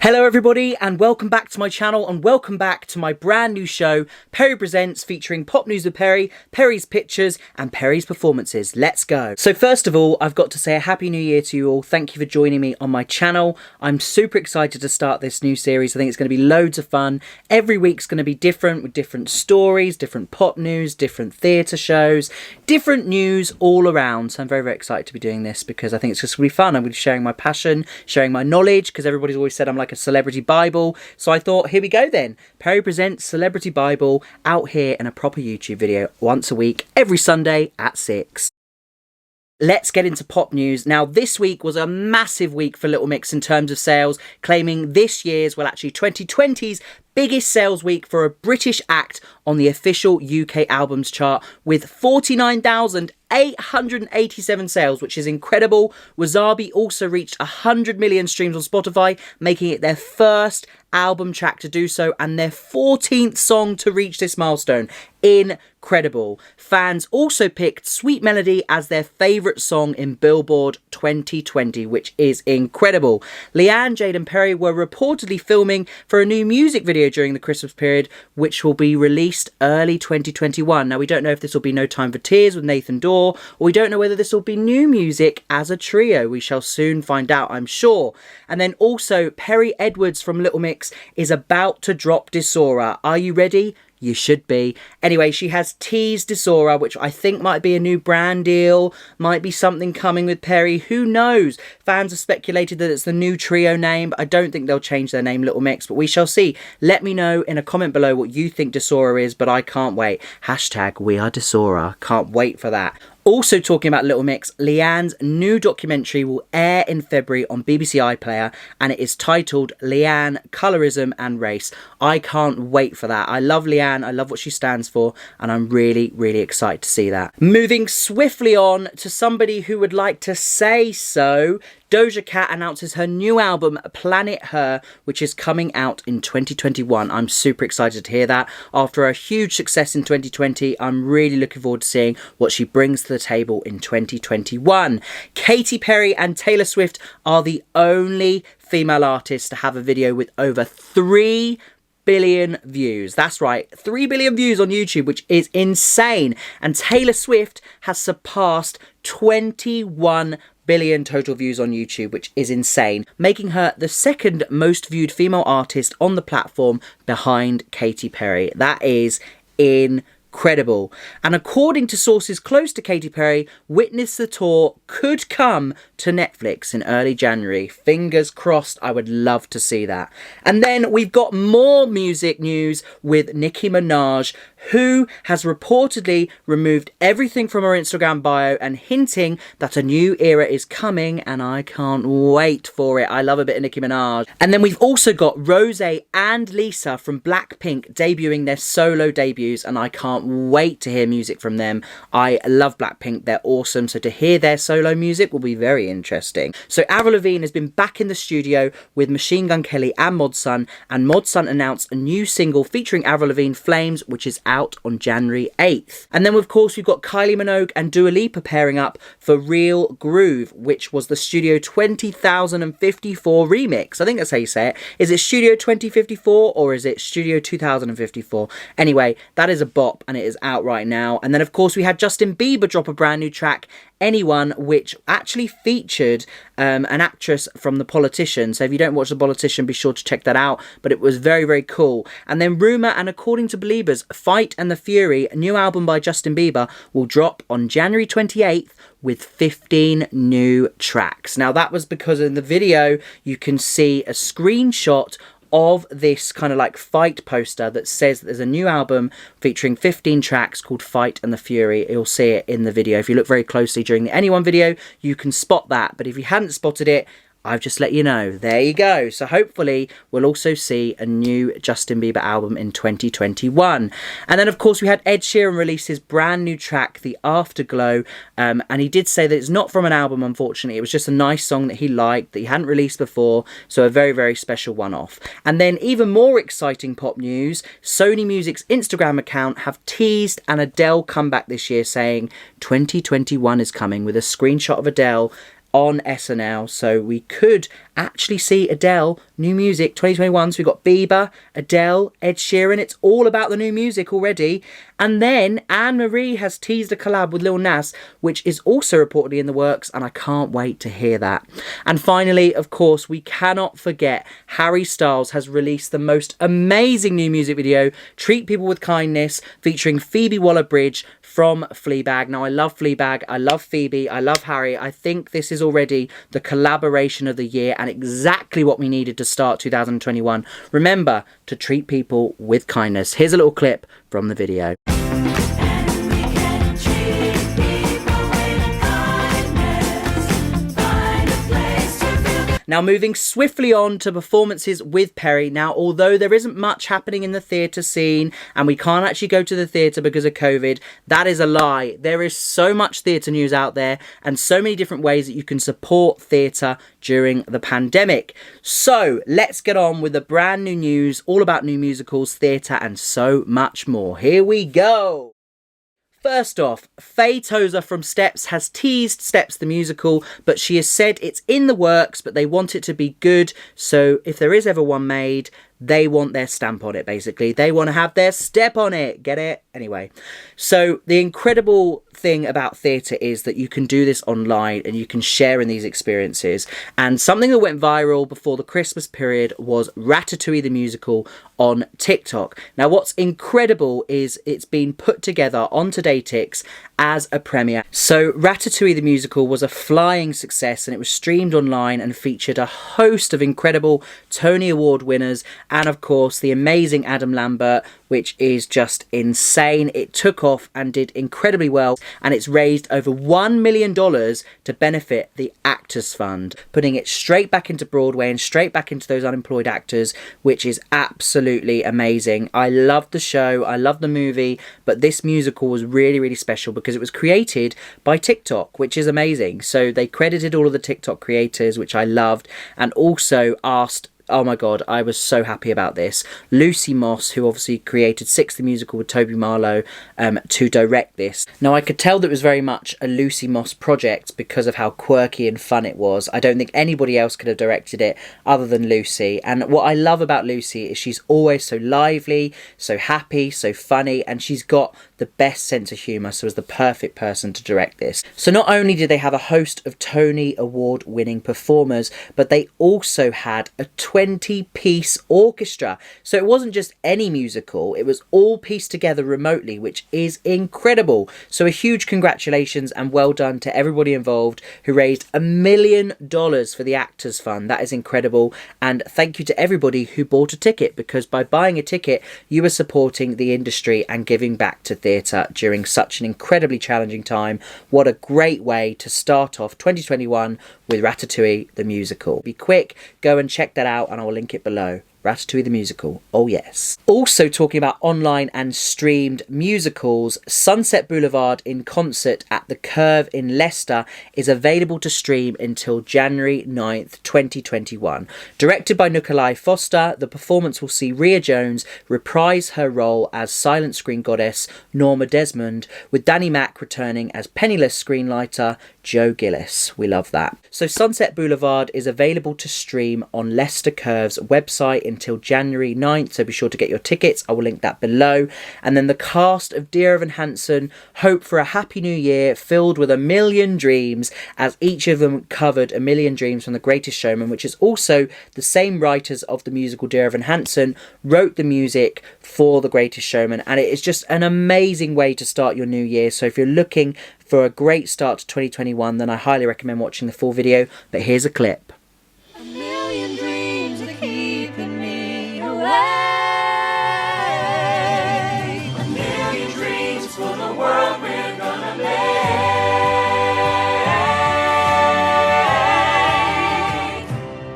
Hello everybody and welcome back to my channel and welcome back to my brand new show, Perry Presents, featuring pop news with Perry, Perry's pictures and Perry's performances. Let's go. So first of all, I've got to say a happy new year to you all. Thank you for joining me on my channel. I'm super excited to start this new series. I think it's going to be loads of fun. Every week's going to be different with different stories, different pop news, different theatre shows, different news all around. So I'm very, very excited to be doing this because I think it's just going to be fun. I'm going to be sharing my passion, sharing my knowledge, because everybody's always said I'm like a celebrity Bible. So I thought, here we go then. Perry Presents Celebrity Bible out here in a proper YouTube video once a week, every Sunday at 6. Let's get into pop news. Now, this week was a massive week for Little Mix in terms of sales, claiming this year's, well actually 2020's, biggest sales week for a British act on the official UK albums chart with 49,887 sales, which is incredible. Wasabi also reached 100 million streams on Spotify, making it their first album track to do so and their 14th song to reach this milestone. Incredible. Fans also picked Sweet Melody as their favourite song in Billboard 2020, which is incredible. Leanne, Jade and Perry were reportedly filming for a new music video during the Christmas period, which will be released early 2021. Now, we don't know if this will be No Time for Tears with Nathan Dorr, or we don't know whether this will be new music as a trio. We shall soon find out, I'm sure. And then also, Perry Edwards from Little Mix is about to drop Disora. Are you ready? You should be. Anyway, she has teased Disora, which I think might be a new brand deal, might be something coming with Perry, who knows? Fans have speculated that it's the new trio name, but I don't think they'll change their name Little Mix, but we shall see. Let me know in a comment below what you think Disora is, but I can't wait. Hashtag We Are Disora. Can't wait for that. Also talking about Little Mix, Leanne's new documentary will air in February on BBC iPlayer and it is titled Leanne, Colorism and Race. I can't wait for that. I love Leanne, I love what she stands for and I'm really, really excited to see that. Moving swiftly on to somebody who would like to say so, Doja Cat announces her new album, Planet Her, which is coming out in 2021. I'm super excited to hear that. After a huge success in 2020, I'm really looking forward to seeing what she brings to the table in 2021. Katy Perry and Taylor Swift are the only female artists to have a video with over 3 billion views. That's right, 3 billion views on YouTube, which is insane. And Taylor Swift has surpassed 21 billion total views on YouTube, which is insane, making her the second most viewed female artist on the platform behind Katy Perry. That is incredible. And according to sources close to Katy Perry, Witness the Tour could come to Netflix in early January. Fingers crossed, I would love to see that. And then we've got more music news with Nicki Minaj, who has reportedly removed everything from her Instagram bio and hinting that a new era is coming, and I can't wait for it. I love a bit of Nicki Minaj. And then we've also got Rosé and Lisa from Blackpink debuting their solo debuts, and I can't wait to hear music from them. I love Blackpink, they're awesome, so to hear their solo music will be very interesting. So Avril Lavigne has been back in the studio with Machine Gun Kelly and Mod Sun, and Mod Sun announced a new single featuring Avril Lavigne, Flames, which is out on January 8th. And then of course we've got Kylie Minogue and Dua Lipa pairing up for Real Groove, which was the Studio 2054 remix. I think that's how you say it. Is it Studio 2054 or is it Studio 2054? Anyway, that is a bop and it is out right now. And then of course we had Justin Bieber drop a brand new track, Anyone, which actually featured an actress from The Politician. So if you don't watch The Politician, be sure to check that out. But it was very, very cool. And then rumour and according to Beliebers, Fight and the Fury, a new album by Justin Bieber, will drop on January 28th with 15 new tracks. Now that was because in the video you can see a screenshot of this kind of like Fight poster that says that there's a new album featuring 15 tracks called Fight and the Fury. You'll see it in the video. If you look very closely during the Anyone video, you can spot that. But if you hadn't spotted it, I've just let you know. There you go. So hopefully we'll also see a new Justin Bieber album in 2021. And then of course we had Ed Sheeran release his brand new track, The Afterglow. And he did say that it's not from an album, unfortunately. It was just a nice song that he liked, that he hadn't released before. So a very, very special one-off. And then even more exciting pop news, Sony Music's Instagram account have teased an Adele comeback this year, saying 2021 is coming, with a screenshot of Adele on SNL, so we could actually see Adele, new music 2021. So we've got Bieber, Adele, Ed Sheeran. It's all about the new music already. And then Anne-Marie has teased a collab with Lil Nas, which is also reportedly in the works, and I can't wait to hear that. And finally, of course, we cannot forget Harry Styles has released the most amazing new music video, Treat People with Kindness, featuring Phoebe Waller-Bridge from Fleabag. Now, I love Fleabag, I love Phoebe, I love Harry. I think this is already the collaboration of the year and exactly what we needed to start 2021. Remember to treat people with kindness. Here's a little clip from the video. Now, moving swiftly on to performances with Perry. Now, although there isn't much happening in the theatre scene and we can't actually go to the theatre because of COVID, that is a lie. There is so much theatre news out there and so many different ways that you can support theatre during the pandemic. So let's get on with the brand new news all about new musicals, theatre and so much more. Here we go. First off, Faye Tozer from Steps has teased Steps the musical, but she has said it's in the works, but they want it to be good. So if there is ever one made, they want their stamp on it, basically. They want to have their step on it. Get it? Anyway, so the incredible thing about theatre is that you can do this online and you can share in these experiences. And something that went viral before the Christmas period was Ratatouille the musical on TikTok. Now, what's incredible is it's been put together on TodayTix as a premiere. So Ratatouille the musical was a flying success and it was streamed online and featured a host of incredible Tony Award winners and of course the amazing Adam Lambert, which is just insane. It took off and did incredibly well, and it's raised over $1 million to benefit the Actors Fund, putting it straight back into Broadway and straight back into those unemployed actors, which is absolutely amazing. I loved the show, I loved the movie, but this musical was really, really special because it was created by TikTok, which is amazing. So they credited all of the TikTok creators, which I loved, and also asked, oh my god, I was so happy about this, Lucy Moss, who obviously created Six the Musical with Toby Marlowe, to direct this. Now, I could tell that it was very much a Lucy Moss project because of how quirky and fun it was. I don't think anybody else could have directed it other than Lucy. And what I love about Lucy is she's always so lively, so happy, so funny, and she's got the best sense of humour, so was the perfect person to direct this. So not only did they have a host of Tony Award winning performers, but they also had a 20-piece orchestra. So it wasn't just any musical, it was all pieced together remotely, which is incredible. So a huge congratulations and well done to everybody involved who raised $1 million for the Actors Fund. That is incredible. And thank you to everybody who bought a ticket, because by buying a ticket, you are supporting the industry and giving back to theatre during such an incredibly challenging time. What a great way to start off 2021 with Ratatouille the musical. Be quick, go and check that out and I will link it below. Ratatouille the musical, oh yes. Also talking about online and streamed musicals, Sunset Boulevard in concert at the Curve in Leicester is available to stream until January 9th, 2021. Directed by Nikolai Foster, the performance will see Rhea Jones reprise her role as silent screen goddess Norma Desmond, with Danny Mac returning as penniless screenwriter Joe Gillis. We love that. So Sunset Boulevard is available to stream on Leicester Curve's website until January 9th, so be sure to get your tickets. I will link that below. And then the cast of Dear Evan Hansen hope for a happy new year filled with a million dreams, as each of them covered a million dreams from The Greatest Showman, which is also the same writers of the musical Dear Evan Hansen wrote the music for The Greatest Showman, and it is just an amazing way to start your new year. So if you're looking for a great start to 2021, then I highly recommend watching the full video, but here's a clip. A million dreams are keeping me awake. A million dreams for the world we're gonna make.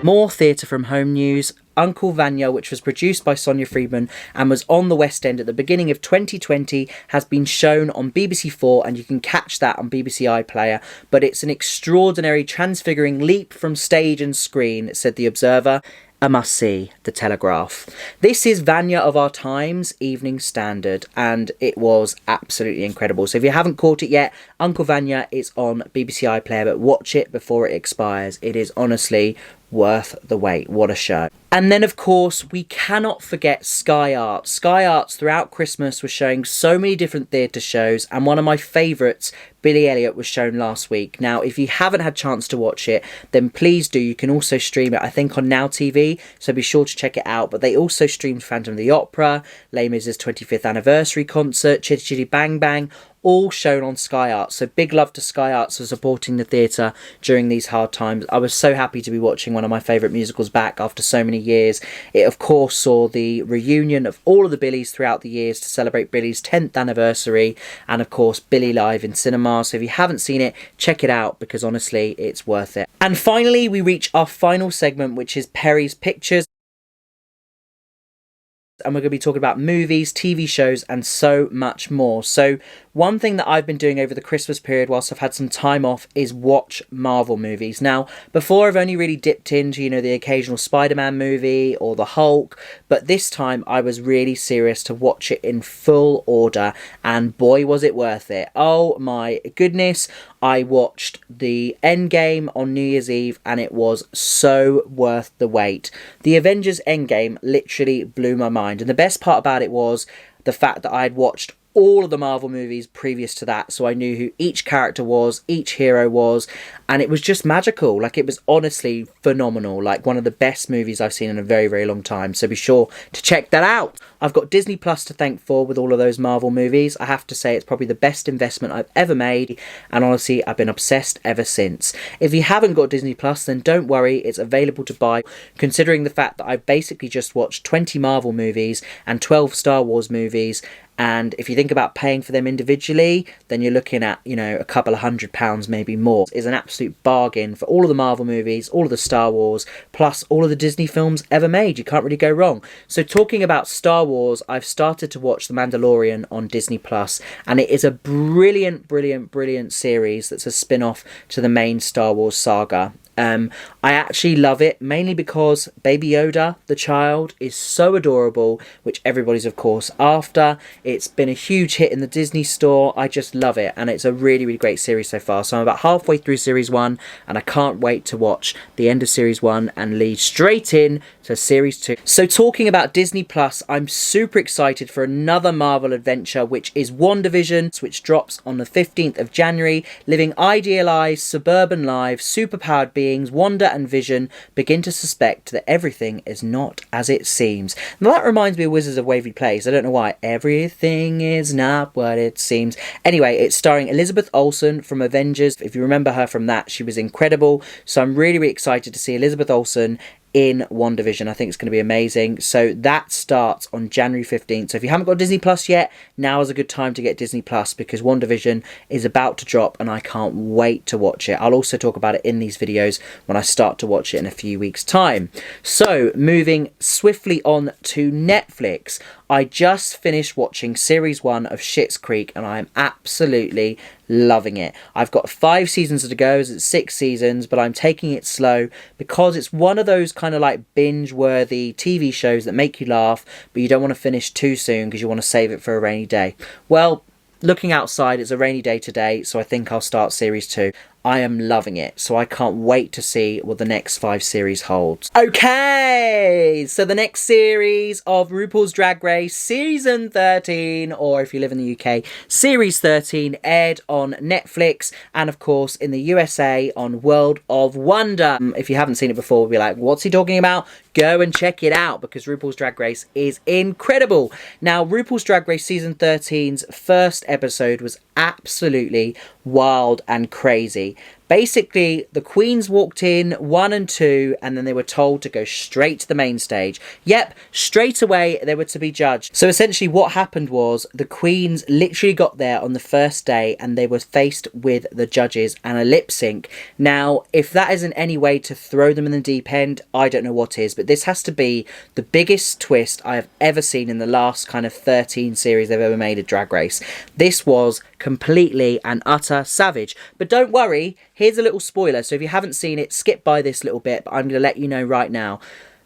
More theatre from home news. Uncle Vanya, which was produced by Sonia Friedman and was on the West End at the beginning of 2020, has been shown on BBC4, and you can catch that on BBC iPlayer. But it's an extraordinary, transfiguring leap from stage and screen, said The Observer. a must-see, The Telegraph. This is Vanya of our times, Evening Standard, and it was absolutely incredible. So if you haven't caught it yet, Uncle Vanya is on BBC iPlayer, but watch it before it expires. It is honestly worth the wait. What a show. And then, of course, we cannot forget Sky Arts. Sky Arts throughout Christmas was showing so many different theatre shows, and one of my favourites, Billy Elliot, was shown last week. Now, if you haven't had a chance to watch it, then please do. You can also stream it, I think, on Now TV, so be sure to check it out. But they also streamed Phantom of the Opera, Les Mis' 25th anniversary concert, Chitty Chitty Bang Bang, all shown on Sky Arts. So big love to Sky Arts for supporting the theatre during these hard times. I was so happy to be watching one of my favourite musicals back after so many years. It of course saw the reunion of all of the Billies throughout the years to celebrate Billy's 10th anniversary, and of course Billy live in cinema. So if you haven't seen it, check it out, because honestly it's worth it. And finally we reach our final segment, which is Perry's Pictures. And we're going to be talking about movies, TV shows, and so much more. So one thing that I've been doing over the Christmas period whilst I've had some time off is watch Marvel movies. Now, before I've only really dipped into, you know, the occasional Spider-Man movie or the Hulk, but this time I was really serious to watch it in full order, and boy was it worth it. Oh my goodness, I watched the Endgame on New Year's Eve and it was so worth the wait. The Avengers Endgame literally blew my mind, and the best part about it was the fact that I had watched all of the Marvel movies previous to that, so I knew who each character was, each hero was, and it was just magical. Like, it was honestly phenomenal, like one of the best movies I've seen in a very, very long time, so be sure to check that out. I've got Disney Plus to thank for with all of those Marvel movies. I have to say it's probably the best investment I've ever made, and honestly I've been obsessed ever since. If you haven't got Disney Plus, then don't worry, it's available to buy, considering the fact that I've basically just watched 20 Marvel movies and 12 Star Wars movies. And if you think about paying for them individually, then you're looking at, you know, a couple of £100, maybe more. It's an absolute bargain for all of the Marvel movies, all of the Star Wars, plus all of the Disney films ever made. You can't really go wrong. So talking about Star Wars, I've started to watch The Mandalorian on Disney Plus, and it is a brilliant, brilliant, brilliant series that's a spin-off to the main Star Wars saga. I actually love it, mainly because Baby Yoda, the child, is so adorable, which everybody's of course after. It's been a huge hit in the Disney store. I just love it, and it's a really, really great series so far. So I'm about halfway through Series 1, and I can't wait to watch the end of Series 1 and lead straight in to Series 2. So talking about Disney Plus, I'm super excited for another Marvel adventure, which is WandaVision, which drops on the 15th of January. Living idealised, suburban lives, superpowered beings, Wanda and Vision begin to suspect that everything is not as it seems. Now that reminds me of Wizards of Waverly Place. I don't know why. Everything is not what it seems. Anyway, it's starring Elizabeth Olsen from Avengers. If you remember her from that, she was incredible. So I'm really, really excited to see Elizabeth Olsen in WandaVision. I think it's going to be amazing. So that starts on January 15th. So if you haven't got Disney Plus yet, now is a good time to get Disney Plus, because WandaVision is about to drop and I can't wait to watch it. I'll also talk about it in these videos when I start to watch it in a few weeks' time. So moving swiftly on to Netflix, I just finished watching Series 1 of Schitt's Creek and I am absolutely loving it. I've got 5 seasons to go, it's 6 seasons, but I'm taking it slow because it's one of those kind of like binge-worthy TV shows that make you laugh, but you don't want to finish too soon because you want to save it for a rainy day. Well, looking outside, it's a rainy day today, so I think I'll start Series 2. I am loving it, so I can't wait to see what the next 5 series holds. Okay, so the next series of RuPaul's Drag Race Season 13, or if you live in the UK, Series 13, aired on Netflix, and of course in the USA on World of Wonder. If you haven't seen it before, we'll be like, what's he talking about? Go and check it out, because RuPaul's Drag Race is incredible. Now, RuPaul's Drag Race Season 13's first episode was absolutely wild and crazy. Basically, the queens walked in 1 and 2, and then they were told to go straight to the main stage. Yep, straight away they were to be judged. So essentially what happened was the queens literally got there on the first day and they were faced with the judges and a lip sync. Now, if that isn't any way to throw them in the deep end, I don't know what is, but this has to be the biggest twist I have ever seen in the last kind of 13 series they've ever made of Drag Race. This was completely and utter savage. But don't worry, here's a little spoiler, so if you haven't seen it, skip by this little bit, but I'm going to let you know right now.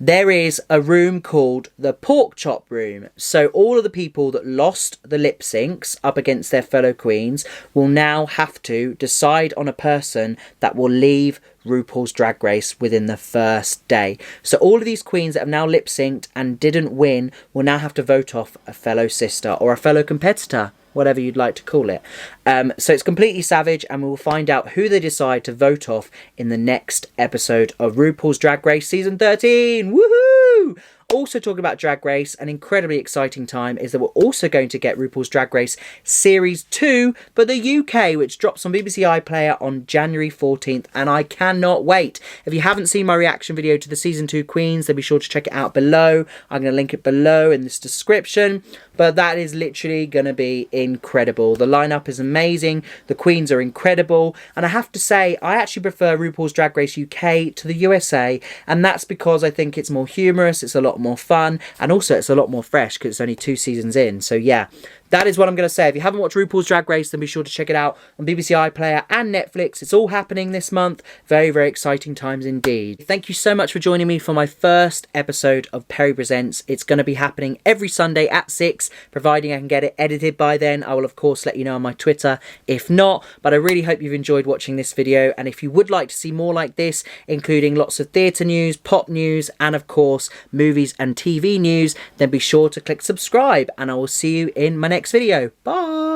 there is a room called the pork chop room. So all of the people that lost the lip syncs up against their fellow queens will now have to decide on a person that will leave RuPaul's Drag Race within the first day. So all of these queens that have now lip synced and didn't win will now have to vote off a fellow sister or a fellow competitor, whatever you'd like to call it. So it's completely savage, and we'll find out who they decide to vote off in the next episode of RuPaul's Drag Race Season 13. Woohoo! Also talking about Drag Race, an incredibly exciting time is that we're also going to get RuPaul's Drag Race Series 2 for the UK, which drops on BBC iPlayer on January 14th, and I cannot wait. If you haven't seen my reaction video to the Season 2 Queens, then be sure to check it out below. I'm going to link it below in this description, but that is literally going to be incredible. The lineup is amazing, the Queens are incredible, and I have to say, I actually prefer RuPaul's Drag Race UK to the USA, and that's because I think it's more humorous, it's a lot more fun, and also it's a lot more fresh because it's only 2 seasons in. So yeah, that is what I'm going to say. If you haven't watched RuPaul's Drag Race, then be sure to check it out on BBC iPlayer and Netflix. It's all happening this month. Very, very exciting times indeed. Thank you so much for joining me for my first episode of Perry Presents. It's going to be happening every Sunday at 6, providing I can get it edited by then. I will, of course, let you know on my Twitter if not, but I really hope you've enjoyed watching this video. And if you would like to see more like this, including lots of theatre news, pop news, and of course, movies and TV news, then be sure to click subscribe, and I will see you in my next video. Bye!